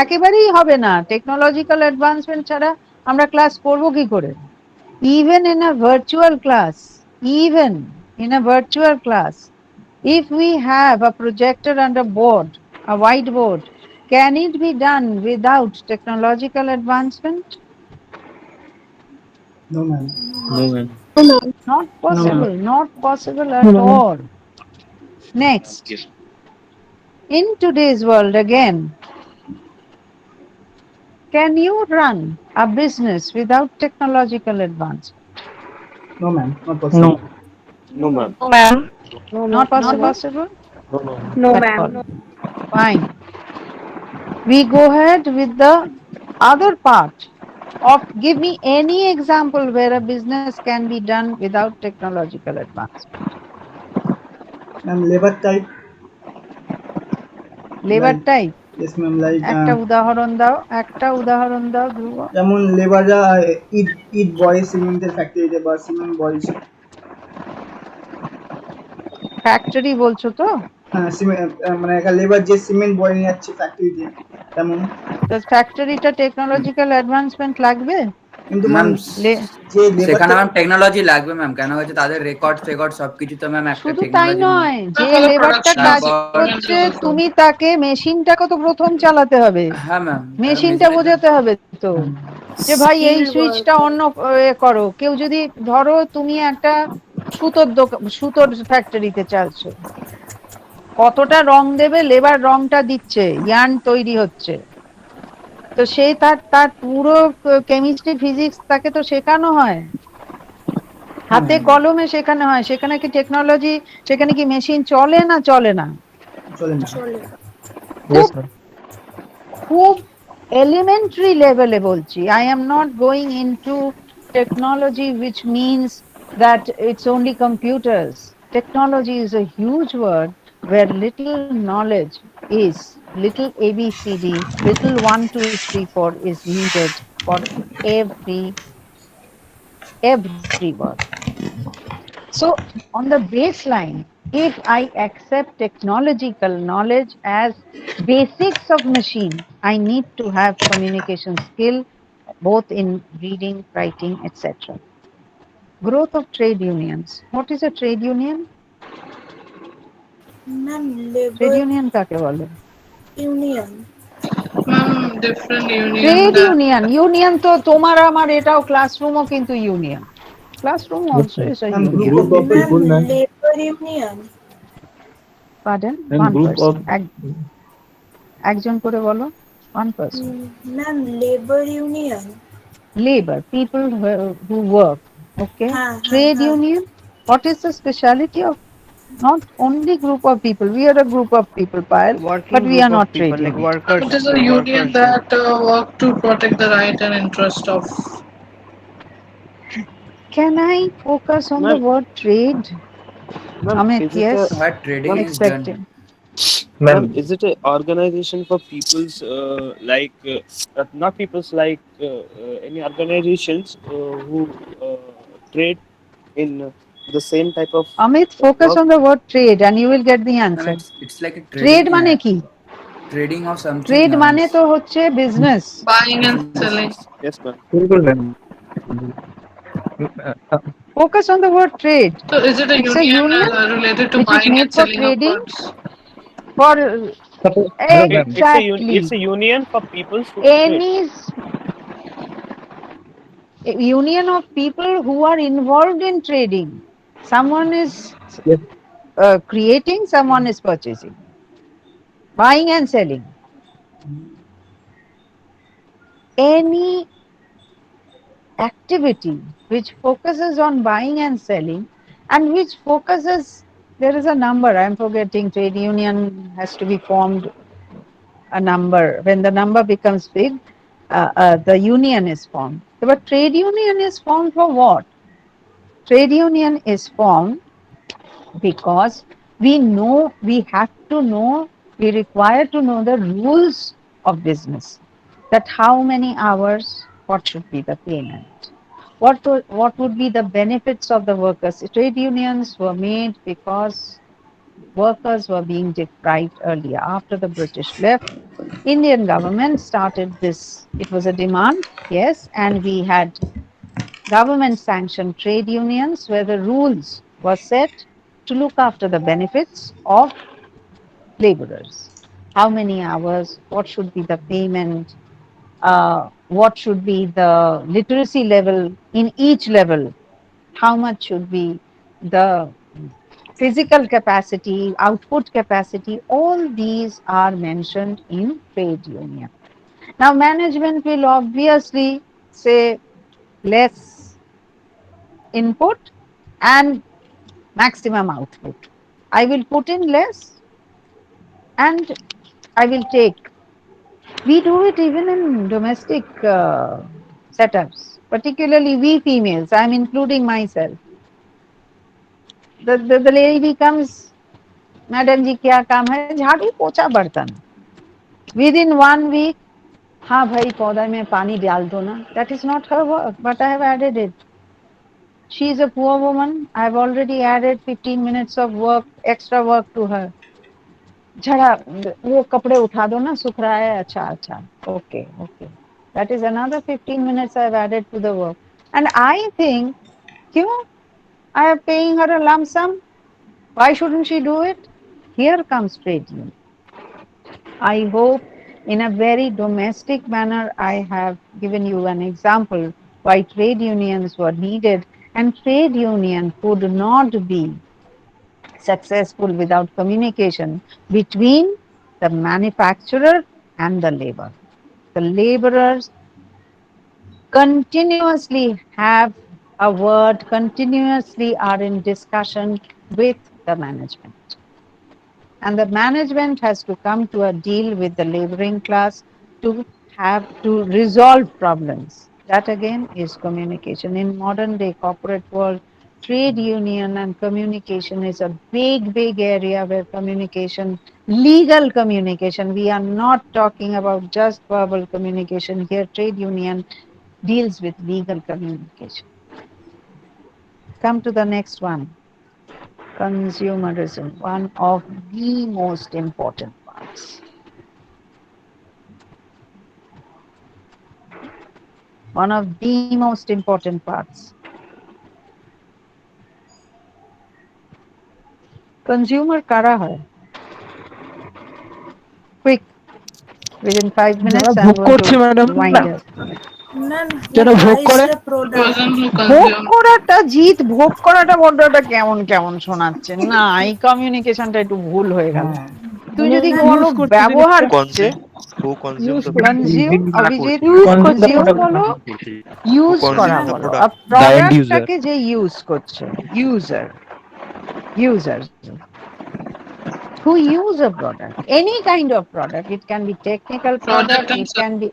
একেবারেই হবে না, technological advancement ছাড়া আমরা class করব কি করে? Even in a virtual class, even in a virtual class, if we have a projector and a board, a whiteboard, can it be done without technological advancement? No, ma'am. No, No, ma'am. ma'am. Not No, ma'am. possible, not possible at all. Next, in today's world again, can you run a business without technological advancement? No, ma'am. Not possible. No, ma'am. No, ma'am. Not possible? No, At ma'am. all. Fine. We go ahead with the other part of give me any example where a business can be done without technological advancement. Ma'am, labor type. Labor Like, type. yes, ma'am. Like, একটা উদাহরণ দাও ধ্রুব। যেমন লেবাররা ইট ইট বয় সিমেন্টের ফ্যাক্টরিতে বা cement বলছে। Factory বলছো তো? হ্যাঁ, মানে একটা লেবার যে সিমেন্ট বয়ে নিয়ে যাচ্ছে ফ্যাক্টরিতে, তেমন। তো ফ্যাক্টরিটা টেকনোলজিক্যাল অ্যাডভান্সমেন্ট লাগবে? কিন্তু ম্যাম ম্যাম যে সেখানে লেবারটা, ম্যাম টেকনোলজি লাগবে ম্যাম, কেন হচ্ছে তাদের রেকর্ড ফেকর্ড সবকিছু তো ম্যাম একটা শুধু তাই টেকনোলজি। নয়, যে For the লেবারটা production of কাজ তারপর cement করছে also. তুমি তাকে মেশিনটাকে তো প্রথম চালাতে হবে, হ্যাঁ ম্যাম, মেশিনটা মেশিনের বোঝাতে হবে তো, যে ভাই এই Skilled সুইচটা worker. অন্য করো। কেউ যদি ধরো তুমি একটা সুতোর ফ্যাক্টরিতে চালছো, কতটা রং দেবে, লেবার রংটা দিচ্ছে, ইয়ার্ন তৈরি হচ্ছে, তো সেই তার তার পুরো কেমিস্ট্রি ফিজিক্স তাকে তো শেখানো হয়, হাতে কলমে শেখানো হয়। সেখানে কি টেকনোলজি, সেখানে কি মেশিন চলে না চলে না? চলে না। চলে। খুব খুব elementary level এ বলছি। I am not going into technology which means that it's only computers. Technology is a huge word where little knowledge is, little ABCD, little 1 2 3 4 is needed for every word. So on the baseline, if I accept technological knowledge as basics of machine, I need to have communication skill both in reading, writing, etc. Growth of trade unions. What is a trade union? Ma'am, Trade labor union কাকে বলে? union. Different union Trade that union. Union তো তোমার আমার এটাও ক্লাসরুমও কিন্তু union. Classroom also is a ma'am, group union. Of people. Ma'am, labor union. Pardon? One person. একজন করে বলো। One person. Ma'am, labor union. Labor, people who work. Okay. Ha, ha, Trade ha. union. What is the speciality of not only group of people? We are a group of people, Payal, but Working we group are of not people trade like union. workers. it is a union Workers. that work to protect the right and interest of. Can I focus on the Ma'am, word trade? Amit, is it yes. a what trading is done. Expecting. ma'am, is it a organization for people's like not people's like any organizations who trade in the same type of Amit, focus work? on the word trade and you will get the Ma'am, answer. it's like a Trade trading মানে কি? trading of something Trade মানে তো হচ্ছে business. Buying and business. selling. Yes, ma'am. Focus on the word trade. So is it a It's a union union related to which is buying made and for selling of trading goods? for It's exactly a union for people who trade. any union of people who are involved in trading. Someone is creating, someone is purchasing, buying and selling. any activity which focuses on buying and selling and which focuses, there is a number, I'm forgetting, trade union has to be formed, a number. When the number becomes big, the union is formed. But trade union is formed for what? Trade union is formed because we know, we have to know, we require to know the rules of business. That how many hours, what should be the payment? What would be the benefits of the workers? Trade unions were made because workers were being deprived earlier. After the British left, Indian government started this. It was a demand, yes, and we had government sanctioned trade unions where the rules were set to look after the benefits of laborers. How many hours, what should be the payment, what should be the literacy level in each level, how much should be the physical capacity, output capacity, all these are mentioned in trade union. Now management will obviously say less input and maximum output. I will put in less and I will take. We do it even in domestic setups, particularly we females, I am including myself. The lady comes, madam ji क्या काम है, झाड़ू पोछा बर्तन. Within 1 week, हाँ भाई पौधा में पानी डाल दो ना. That is not her work, but I have added it. She is a poor woman. I have already added 15 minutes of work, extra work to her. झड़ा वो कपड़े उठा दो ना, सूख रहा है. अच्छा अच्छा, okay okay. That is another 15 minutes I have added to the work. And I think, क्यों? I am paying her a lump sum. Why shouldn't she do it? Here comes trade union. I hope in a very domestic manner I have given you an example why trade unions were needed, and trade union could not be successful without communication between the manufacturer and the labor. The laborers continuously have a word, continuously are in discussion with the management. And the management has to come to a deal with the laboring class to have to resolve problems. That again is communication. In modern day corporate world, trade union and communication is a big area where communication, legal communication, we are not talking about just verbal communication here. Trade union deals with legal communication. Come to the next one. Consumerism, one of the most important parts. One of the most important parts. Consumer kara hai. Quick, within 5 যারা minutes I'm ভোগ going করছে to madam, wind up. না না, হু যারা ভোগ buys করে, the product. Person who ভোগ consume. করাটা জিত, ভোগ করাটা বড্ড একটা কেমন কেমন শোনাচ্ছে না, এই কমিউনিকেশনটা একটু ভুল হয়ে গেল. হ্যাঁ তুই মানে যদি না বলো ইউজ করছে ব্যবহার জিনিসটা, করছে, consume who consume use the করছে, product. Consume, Abhijit, Use consume the consume করছে। প্রোডাক্ট, বলো, Who ইউজ না করা consume the বলো, product. The end user. প্রোডাক্টটাকে যে ইউজ করছে, user, users who use a product, any kind of product. It can be technical product, Product and it can be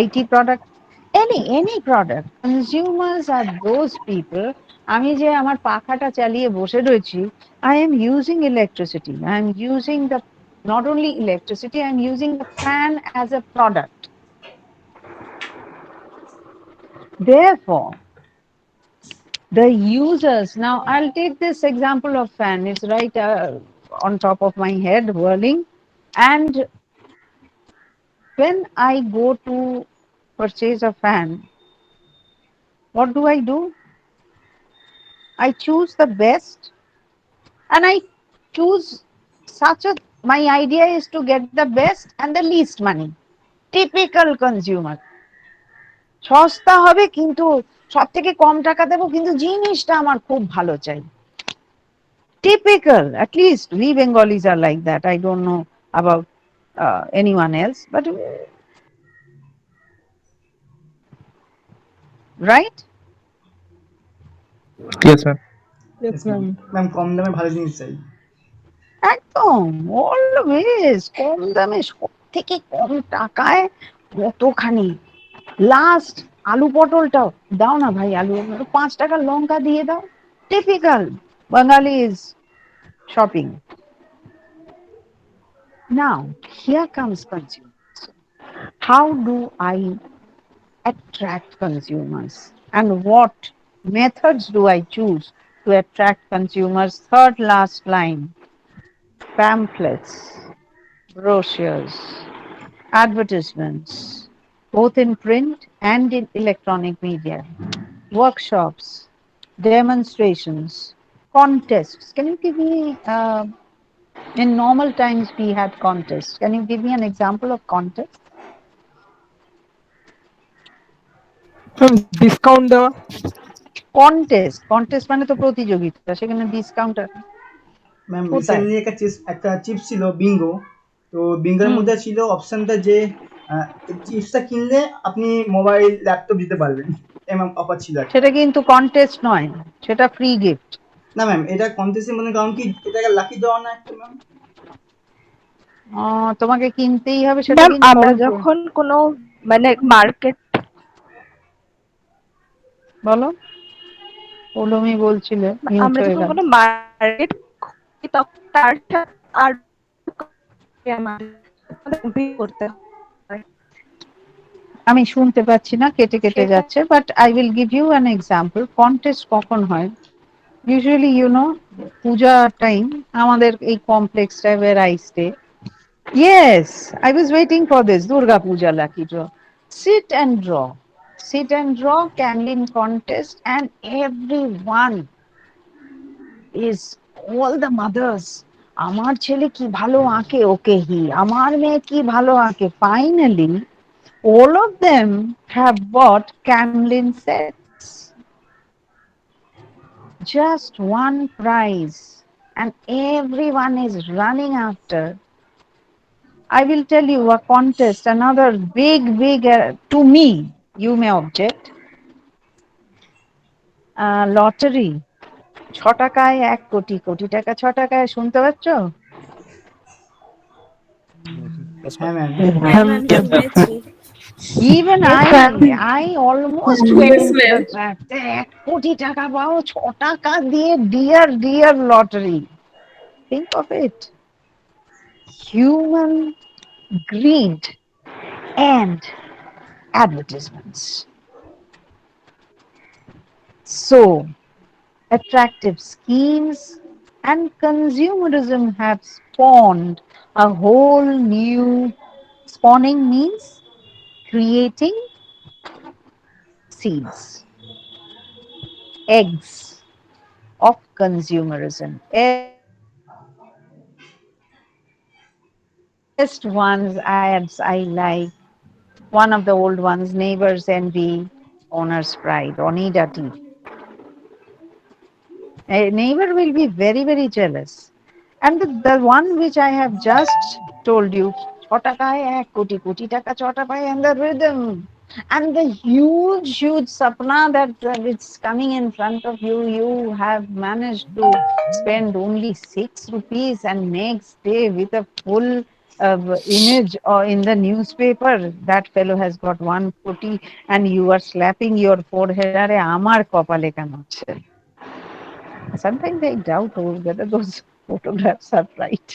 IT product, any product. Consumers are those people. আমি যে আমার পাখাটা চালিয়ে বসে রয়েছি, I am using electricity. I am using the not only electricity, I am using the fan as a product. Therefore, the users, now I'll take this example of fan, it's right on top of my head whirling, and when I go to purchase a fan, what do? I choose the best, and I choose such a, my idea is to get the best and the least money. Typical consumer. সস্তা হবে কিন্তু সব থেকে কম টাকা দেবো, কিন্তু জিনিসটা আমার খুব ভালো চাই. Typical, at least we Bengalis are like that. I don't know about anyone else, but right? Yes, ma'am. Yes, ma'am. Ma'am কম দামে ভালো জিনিস চাই। একদম অলওয়েজ কম দামে সব থেকে কম টাকায় কতখানি লাস্ট আলু পটলটাও দাও না ভাই, আলু 5 টাকার লঙ্কা দিয়ে দাও। Typical বাঙালিজ shopping. Now here comes consumers. How do I attract consumers and what methods do I choose to attract consumers? Third last line: pamphlets, brochures, advertisements, both in print and in electronic media, workshops, demonstrations, contests. Can you give me, in normal times we had contests. Can you give me an example of contest? Ma'am discount দেওয়া। Contest মানে তো প্রতিযোগিতা, সেখানে discount ma'am কোথায়? Recently একটা chips ছিল Bingo. তো বিঙ্গোর মধ্যে ছিল অপশনটা যে চিপসটা কিনলে আপনি মোবাইল ল্যাপটপ দিতে পারবেন, এমন অফার ছিল একটা। সেটা কিন্তু কন্টেস্ট নয়, সেটা ফ্রি গিফট। না ম্যাম এটা কন্টেস্টের মধ্যে, কারণ কি এটা লাকি ড্র না একটা ম্যাম। তোমাকে কিনতেই হবে সেটা ম্যাম কিন্তু আমরা যখন কোনো মানে মার্কেট, বলো পৌলমি বলছিলে, মিউট আমরা হয়ে যখন গেল। কোনো মার্কেট করি তখন তার সাথে আর করতে হয়। আমি শুনতে পাচ্ছি না, কেটে কেটে সেটা যাচ্ছে, but I will give you an example. Contest কখন হয়? ইউজুয়ালি পূজা টাইম, আমাদের এই কমপ্লেক্সটা where I stay. Yes, I was waiting for this Durga Puja lucky draw. Sit and draw candling contest, and everyone is, all the mothers. আমার ছেলে কি ভালো আঁকে, ওকে হি, আমার মেয়ে কি ভালো আঁকে। Finally, all of them have bought camlin sets. Just one prize, and everyone is running after. I will tell you a contest, another big, to me, you may object, lottery. 6 টাকায় 1 কোটি, কোটি টাকা 6 টাকায়, শুনতে পাচ্ছ? হ্যাঁ ম্যাম। হ্যাঁ ma'am শুনেছি। Even Yes, ma'am. I almost fell into the trap. 1 কোটি টাকা পাও 6 টাকা দিয়ে, dear lottery. Think of it. Human greed and advertisements. So, attractive schemes and consumerism have spawned a whole new, spawning means creating seeds, eggs of consumerism. Best ones I like, one of the old ones, neighbors envy, owner's pride, Oneida tea. A neighbor will be very jealous. And the one which I have just told you, 6 টাকায় 1 কোটি, কোটি টাকা 6 টাকায়, and the rhythm and the huge sapna that it's coming in front of you. You have managed to spend only 6 rupees, and next day with a full image or in the newspaper, that fellow has got 1 কোটি, and you are slapping your forehead. Are amar kopale কেন হচ্ছে? Sometimes I doubt whether those photographs are right.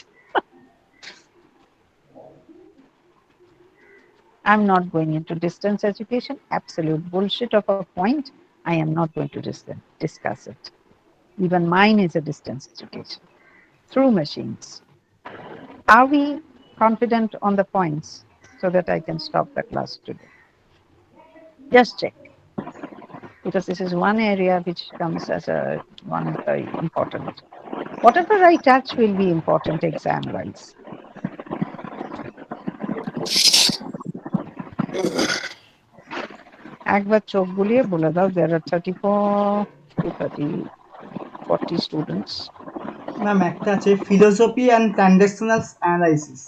I'm not going into distance education, absolute bullshit of a point. I am not going to discuss it. Even mine is a distance education through machines. Are we confident on the points so that I can stop the class today? Just check, because this is one area which comes as one of the important. Whatever I touch will be important exam-wise. একবার চোখ বুলিয়ে বলে দাও, there are 34 to 40 students. Ma'am একটা আছে philosophy and transactional analysis.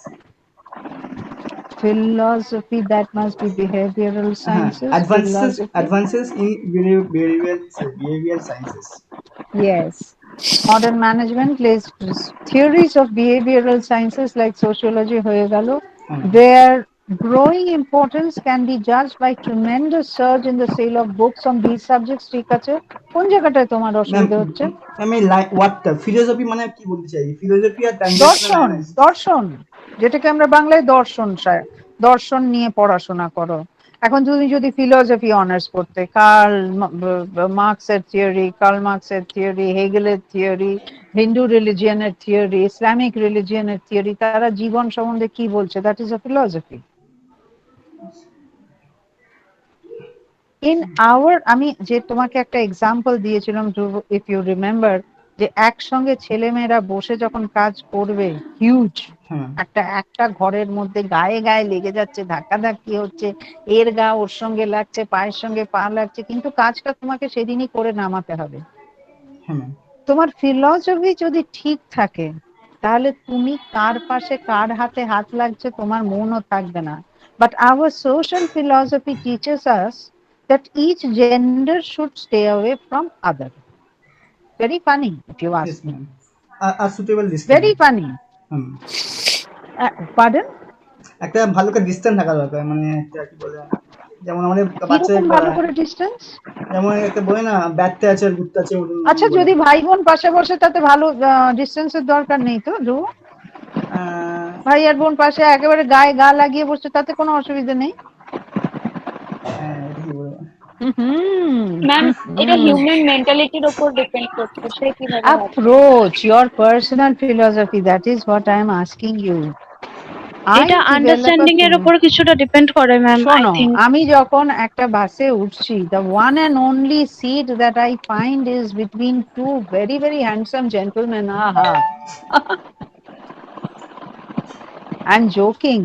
Philosophy, that must be behavioral sciences. Advances Philosophy. advances in behavioral sciences. Yes. Modern management plays theories of behavioral sciences like sociology হয়ে গেল. হ্যাঁ Their growing importance can be judged by tremendous surge in the sale of books on these subjects. ঠিক আছে, কোন জায়গাটায় তোমার ma'am, অসুবিধা হচ্ছে? আমি ওয়াটটা ফিলোসফি মানে কি বলতে চাই, ফিলোসফি আর ট্রানজেকশনাল দর্শন, অ্যানালাইসিস। দর্শন, যেটাকে আমরা বাংলায় দর্শন, দর্শন নিয়ে পড়াশোনা করো। এখন তুমি যদি ফিলোসফি অনার্স করতে, কার্ল মার্কসের থিওরি, হেগেলের থিওরি, হিন্দু রিলিজিয়নের থিওরি, ইসলামিক রিলিজিয়নের থিওরি, তারা জীবন সম্বন্ধে কি বলছে, that is a philosophy. In our, আমি যে তোমাকে একটা এক্সাম্পল দিয়েছিলাম, ইফ ইউ রিমেম্বার, যে একসঙ্গে ছেলেমেয়েরা বসে যখন কাজ করবে, হিউজ হ্যাঁ একটা একটা ঘরের মধ্যে গায়ে গায়ে লেগে যাচ্ছে, ধাক্কাধাক্কি হচ্ছে, এর গা ওর সঙ্গে লাগছে, পায়ের সঙ্গে পা লাগছে, কিন্তু কাজটা তোমাকে সেদিনই করে নামাতে হবে। হ্যাঁ ম্যাম। তোমার ফিলসফি যদি ঠিক থাকে, তাহলে তুমি কার পাশে কার হাতে হাত লাগছে তোমার মনও থাকবে না। But our social philosophy teaches us that each gender should stay away from other. Very funny, if you ask yes me. Ma'am. আর suitable distance. Very funny. Hmm. Pardon? একটা ভালো একটা ডিসটেন্স থাকা দরকার, মানে একটা কি বলে, যেমন আমাদের কিরকম বাচ্চাদের ভালো পড়ায়, করে ডিস্টেন্স? যেমন একটা বলে না, ব্যাটতে আছে আর গুত্তে আছে, ওরকম আচ্ছা, বলে। যদি ভাই বোন পাশে বসে, তাতে ভালো ডিস্টেন্সের দরকার নেই তো ধ্রুব? ভাই আর বোন পাশে একেবারে গায়ে গা লাগিয়ে বসছে, তাতে কোনো অসুবিধা নেই। হ্যাঁ, এটা কি বলবো। ম্যাম, এটা হিউম্যান মেন্টালিটির উপর ডিপেন্ড করছে, সে কিভাবে ভাবছে। Approach your personal philosophy, that is what I am asking you. এটা I develop a আন্ডারস্ট্যান্ডিং এর উপর কিছুটা ডিপেন্ড করে ম্যাম, আই শোনো, থিংক। আমি যখন একটা বাসে উঠছি, the one and only seat that I find is between two very very handsome gentlemen. Aha. I'm joking,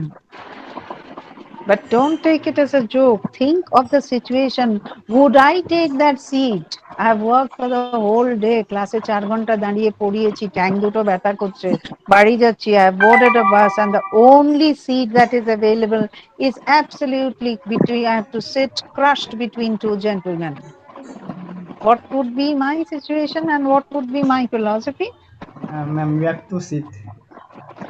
but don't take it as a joke. Think of the situation. Would I take that seat? I have worked for the whole day. Class 4 ঘন্টা দাঁড়িয়ে পড়িয়েছি, tank দুটো ব্যথা করছে, বাড়ি যাচ্ছি, I have boarded a bus and the only seat that is available is absolutely between, I have to sit crushed between two gentlemen. What would be my situation and what would be my philosophy? Ma'am, you have to sit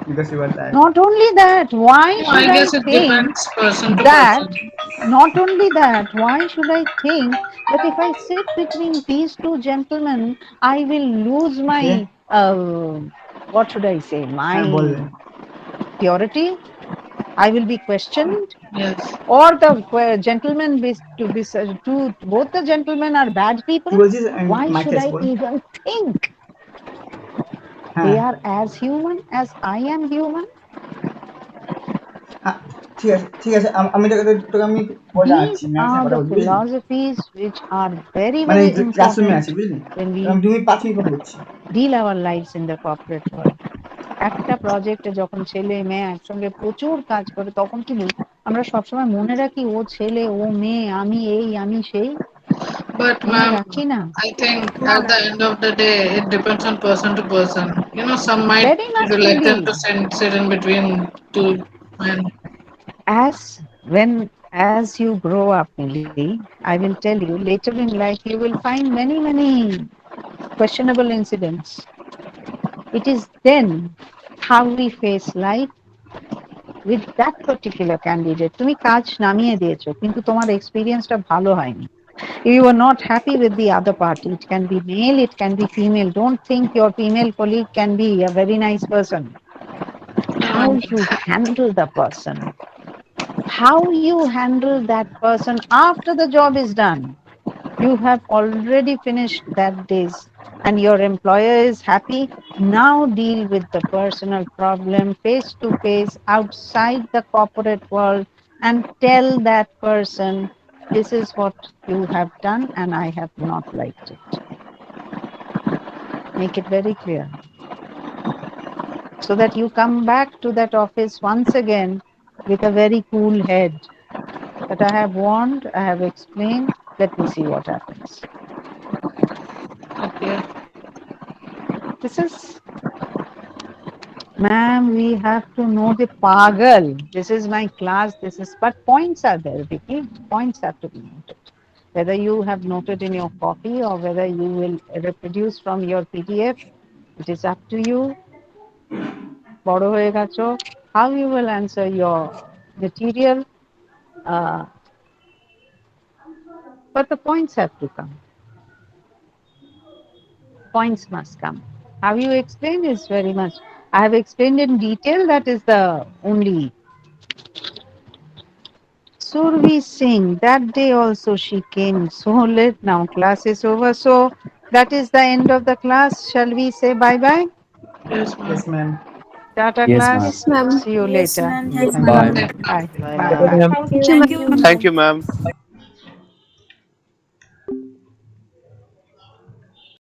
because you are tired. Not only that, why I should I guess it think depends person to that, person. not only that, why should I think that if I sit between these two gentlemen, I will lose my, okay, what should I say, my হ্যাঁ বললেন। purity? I will be questioned, Yes. or the gentlemen to both the gentlemen are bad কি people. বলছিস, Why should মাইকেস I ball. even think হ্যাঁ they are as human as I am human? ঠিক আছে, ঠিক আছে, আমি তোকে তোকে আমি পরে These জানাচ্ছি, ম্যামের are সঙ্গে কথা the বলছি, বুঝলি? philosophies which are very মানে very ক্লাসরুমে আছি, important বুঝলি? when we আমি 2 মিনিট 5 মিনিট কথা বলছি। deal our lives in the corporate world. একটা প্রজেক্টে যখন ছেলে মেয়ে একসঙ্গে প্রচুর কাজ করে, তখন কি আমরা সবসময় মনে রাখি ও ছেলে ও মেয়ে, আমি এই আমি সেই? But মনে ma'am, রাখি না। I think at the end of the day, it depends on person to person. You know, some might Very much like them indeed. to sit in between two men. As you grow up, Millie, I will tell you, later in life you will find many many questionable incidents. It is then how we face life with that particular candidate. তুমি কাজ নামিয়ে দিয়েছো, কিন্তু তোমার এক্সপিরিয়েন্সটা ভালো হয়নি. You are not happy with the other party. It can be male, it can be female. Don't think your female colleague can be a very nice person. How you handle the person, how you handle that person after the job is done. You have already finished that days and your employer is happy. Now deal with the personal problem face to face outside the corporate world and tell that person, this is what you have done and I have not liked it. Make it very clear, so that you come back to that office once again with a very cool head, that I have warned, I have explained, let me see what happens. Okay. This is Ma'am, we have to know the pagal. This is my class. This is, but points are there, Vicky. Points have to be noted. Whether you have noted in your copy or whether you will reproduce from your PDF, it is up to you. বড় হয়ে গেছো, how you will answer your material, but the points have to come. Points must come. How you explain is very much. I have explained in detail. That is the only. Survi Singh, that day also she came so late. Now class is over. So that is the end of the class. Shall we say bye bye? Yes, ma'am. Yes, ma'am. Tata Yes, class. ma'am. Yes, ma'am. See you Yes, later. ma'am. Yes, Thank ma'am. Bye. Bye. Bye. Bye, Bye. ma'am. Bye. you. Thank you, Thank ma'am. you. Thank you, ma'am.